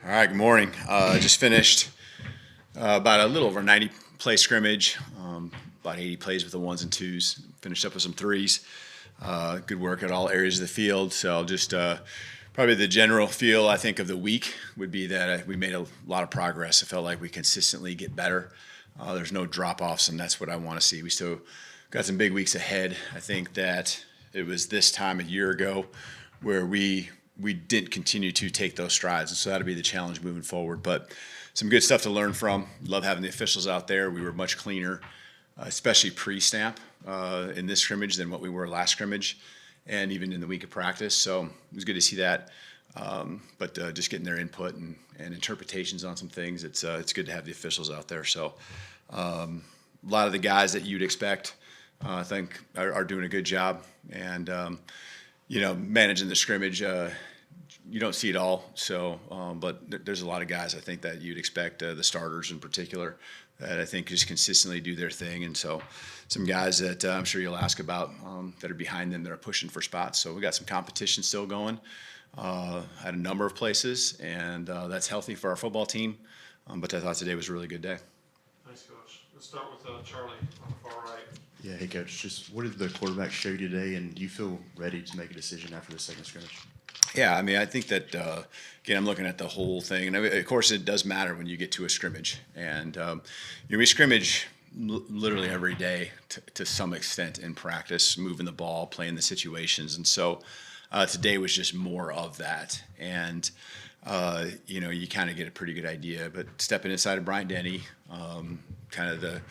All right, good morning. Just finished about a little over 90 play scrimmage, about 80 plays with the ones and twos. Finished up with some threes. Good work at all areas of the field. So just probably the general feel, I think, of the week would be that we made a lot of progress. I felt like we consistently get better. There's no drop-offs, and that's what I want to see. We still got some big weeks ahead. I think that it was this time a year ago where we didn't continue to take those strides, and so that'll be the challenge moving forward. But some good stuff to learn from. Love having the officials out there. We were much cleaner, especially pre-snap in this scrimmage than what we were last scrimmage, and even in the week of practice. So it was good to see that. But just getting their input and interpretations on some things, it's good to have the officials out there. So a lot of the guys that you'd expect, I think, are doing a good job. And managing the scrimmage, you don't see it all. So, but there's a lot of guys I think that you'd expect, the starters in particular, that I think just consistently do their thing. And so some guys that I'm sure you'll ask about that are behind them that are pushing for spots. So we got some competition still going at a number of places, and that's healthy for our football team. But I thought today was a really good day. Thanks, Coach. Let's start with Charlie on the far right. Yeah, hey, Coach, just what did the quarterback show you today, and do you feel ready to make a decision after the second scrimmage? Yeah, I mean, I think that, again, I'm looking at the whole thing. And, of course, it does matter when you get to a scrimmage. And we scrimmage literally every day to some extent in practice, moving the ball, playing the situations. And so today was just more of that. And, you kind of get a pretty good idea. But stepping inside of Bryant Denny, kind of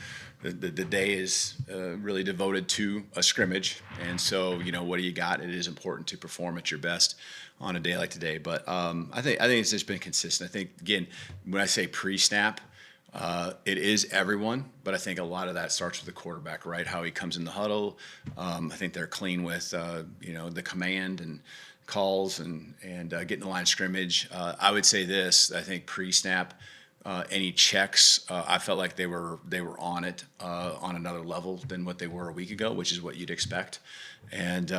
the day is really devoted to a scrimmage. And so, what do you got? It is important to perform at your best on a day like today. But I think it's just been consistent. I think, again, when I say pre-snap, it is everyone, but I think a lot of that starts with the quarterback, right? How he comes in the huddle. I think they're clean with, the command and calls and getting the line of scrimmage. I would say this, I think pre-snap, any checks, I felt like they were on it on another level than what they were a week ago, which is what you'd expect. And,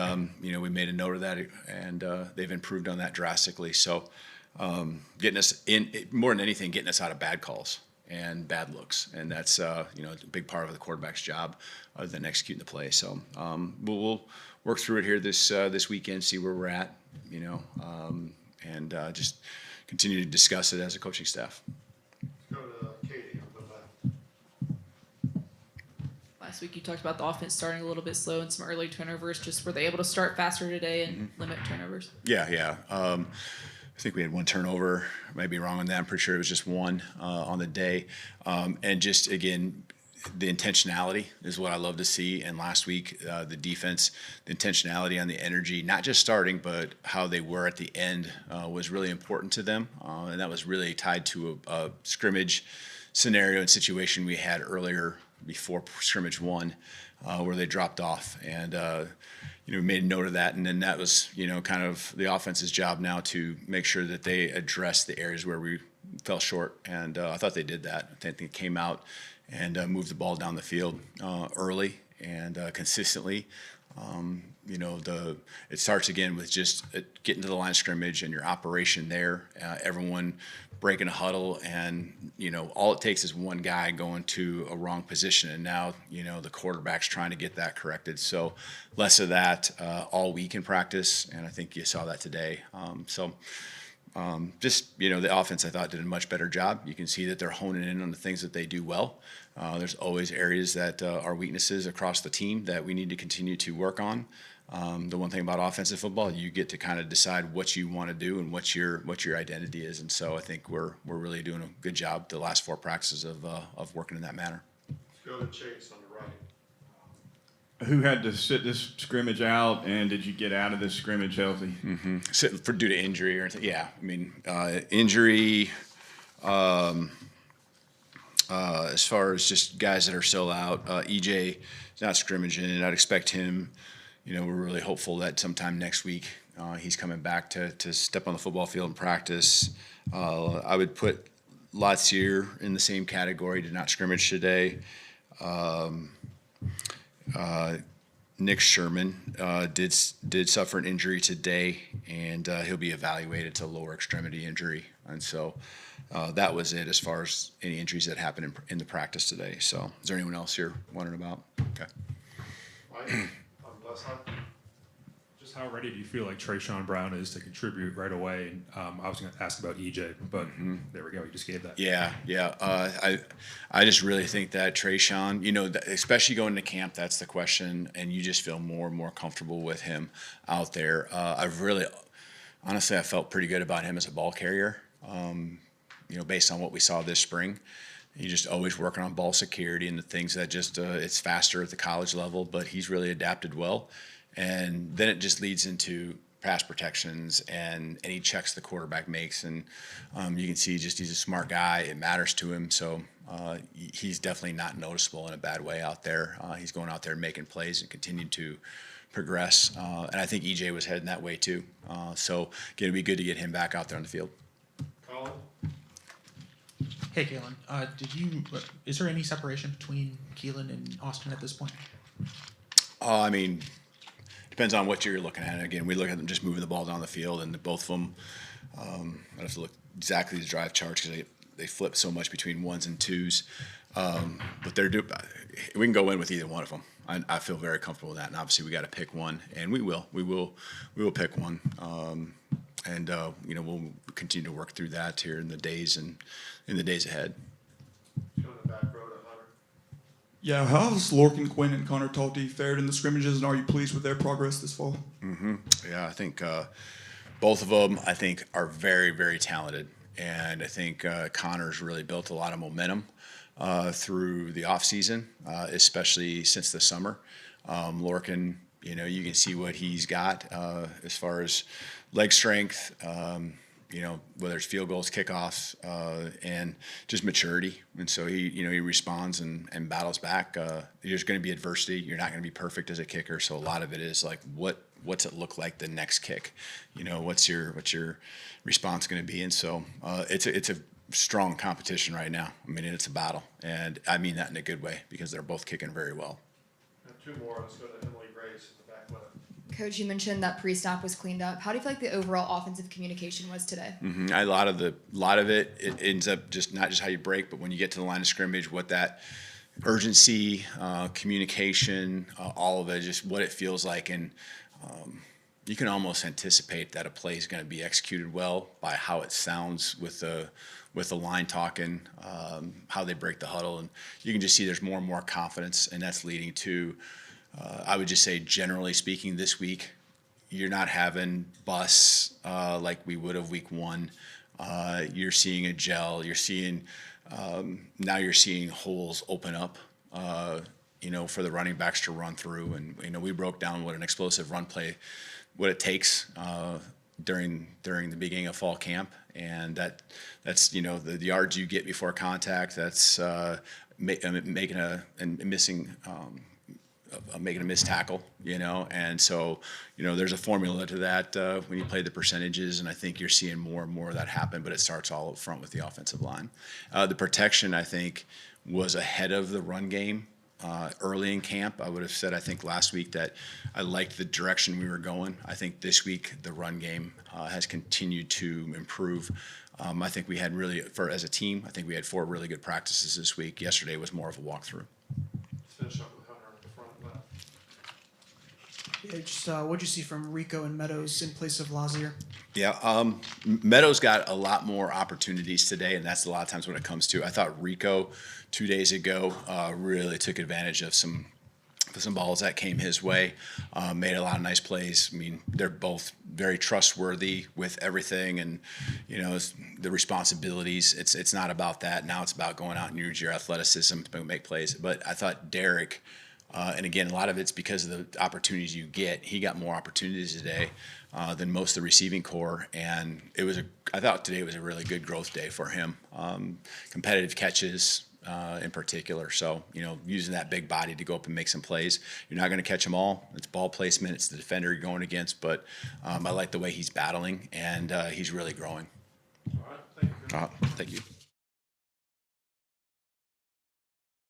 we made a note of that, and they've improved on that drastically. So getting us in, more than anything, getting us out of bad calls and bad looks. And that's, a big part of the quarterback's job other than executing the play. So we'll work through it here this weekend, see where we're at, and just continue to discuss it as a coaching staff. Go to Katie on the left. Last week you talked about the offense starting a little bit slow and some early turnovers. Just were they able to start faster today and limit turnovers? Yeah. I think we had one turnover. I might be wrong on that. I'm pretty sure it was just one on the day. And just, again, the intentionality is what I love to see. And last week, the defense, the intentionality on the energy, not just starting, but how they were at the end was really important to them. And that was really tied to a scrimmage scenario and situation we had earlier before scrimmage one, where they dropped off. And, we made a note of that. And then that was, kind of the offense's job now to make sure that they address the areas where we fell short. And I thought they did that. I think they came out and moved the ball down the field early and consistently. It starts again with just getting to the line of scrimmage and your operation there. Everyone breaking a huddle, and all it takes is one guy going to a wrong position, and now the quarterback's trying to get that corrected. So less of that all week in practice, and I think you saw that today. The offense, I thought, did a much better job. You can see that they're honing in on the things that they do well. There's always areas that are weaknesses across the team that we need to continue to work on. The one thing about offensive football, you get to kind of decide what you want to do and what your identity is. And so I think we're really doing a good job the last 4 practices of working in that manner. Let's go to Chase on the right. Who had to sit this scrimmage out, and did you get out of this scrimmage healthy? Due to injury or anything? Yeah, I mean, injury. As far as just guys that are still out, EJ is not scrimmaging, and I'd expect him. We're really hopeful that sometime next week he's coming back to step on the football field and practice. I would put Latsier in the same category, did not scrimmage today. Nick Sherman did suffer an injury today, and he'll be evaluated. It's a lower extremity injury. And so that was it as far as any injuries that happened in the practice today. So is there anyone else here wondering about? Okay. Mike, on the left side. Just how ready do you feel like Trayshawn Brown is to contribute right away? I was going to ask about EJ, but there we go. You just gave that. Yeah. I just really think that Trayshawn, especially going to camp, that's the question, and you just feel more and more comfortable with him out there. Honestly, I felt pretty good about him as a ball carrier. Based on what we saw this spring. He's just always working on ball security and the things that just it's faster at the college level, but he's really adapted well. And then it just leads into pass protections and any checks the quarterback makes. And you can see just he's a smart guy. It matters to him. So he's definitely not noticeable in a bad way out there. He's going out there making plays and continuing to progress. And I think EJ was heading that way too. So it'd be good to get him back out there on the field. Colin? Hey, Kalen. Is there any separation between Keelan and Austin at this point? Depends on what you're looking at. Again, we look at them just moving the ball down the field, and both of them, I have to look exactly the drive charts because they flip so much between ones and twos. But we can go in with either one of them. I feel very comfortable with that, and obviously we got to pick one, and we will pick one. We'll continue to work through that here in the days ahead. Go in the back row to Hunter. Yeah, how's Lorcan, Quinn, and Connor Talty fared in the scrimmages, and are you pleased with their progress this fall? Yeah, I think both of them, are very, very talented. And I think Connor's really built a lot of momentum through the offseason, especially since the summer. Lorcan, you can see what he's got as far as leg strength, whether it's field goals, kickoffs, and just maturity. And so he responds and battles back. There's going to be adversity. You're not going to be perfect as a kicker. So a lot of it is like, what's it look like the next kick? What's your response going to be? And so it's a strong competition right now. It's a battle, and I mean that in a good way because they're both kicking very well. And two more. Let's go to Emily Grace in the back left. Coach, you mentioned that pre-snap was cleaned up. How do you feel like the overall offensive communication was today? A lot of it ends up just not just how you break, but when you get to the line of scrimmage, what that urgency, communication, all of it, just what it feels like, and you can almost anticipate that a play is going to be executed well by how it sounds with the line talking, how they break the huddle, and you can just see there's more and more confidence, and that's leading to. I would just say, generally speaking, this week, you're not having busts like we would have week one. You're seeing a gel. You're seeing now you're seeing holes open up. For the running backs to run through, and we broke down what an explosive run play, what it takes during the beginning of fall camp, and that's the yards you get before contact. That's making a missed tackle, and so there's a formula to that when you play the percentages, and I think you're seeing more and more of that happen. But it starts all up front with the offensive line. The protection, I think, was ahead of the run game early in camp. I would have said, I think last week, that I liked the direction we were going. I think this week the run game has continued to improve. I think we had as a team, I think we had 4 really good practices this week. Yesterday was more of a walkthrough. Let's finish up with Hunter in the front left. Yeah, just what'd you see from Rico and Meadows in place of Lazier? Yeah, Meadows got a lot more opportunities today, and that's a lot of times when it comes to. I thought Rico 2 days ago really took advantage of some balls that came his way, made a lot of nice plays. They're both very trustworthy with everything, and the responsibilities. It's not about that now. It's about going out and use your athleticism to make plays. But I thought Derek. And again, a lot of it's because of the opportunities you get. He got more opportunities today than most of the receiving core, and I thought today was a really good growth day for him. Competitive catches in particular. So using that big body to go up and make some plays. You're not going to catch them all. It's ball placement. It's the defender you're going against. But I like the way he's battling, and he's really growing. All right. Thank you. Thank you.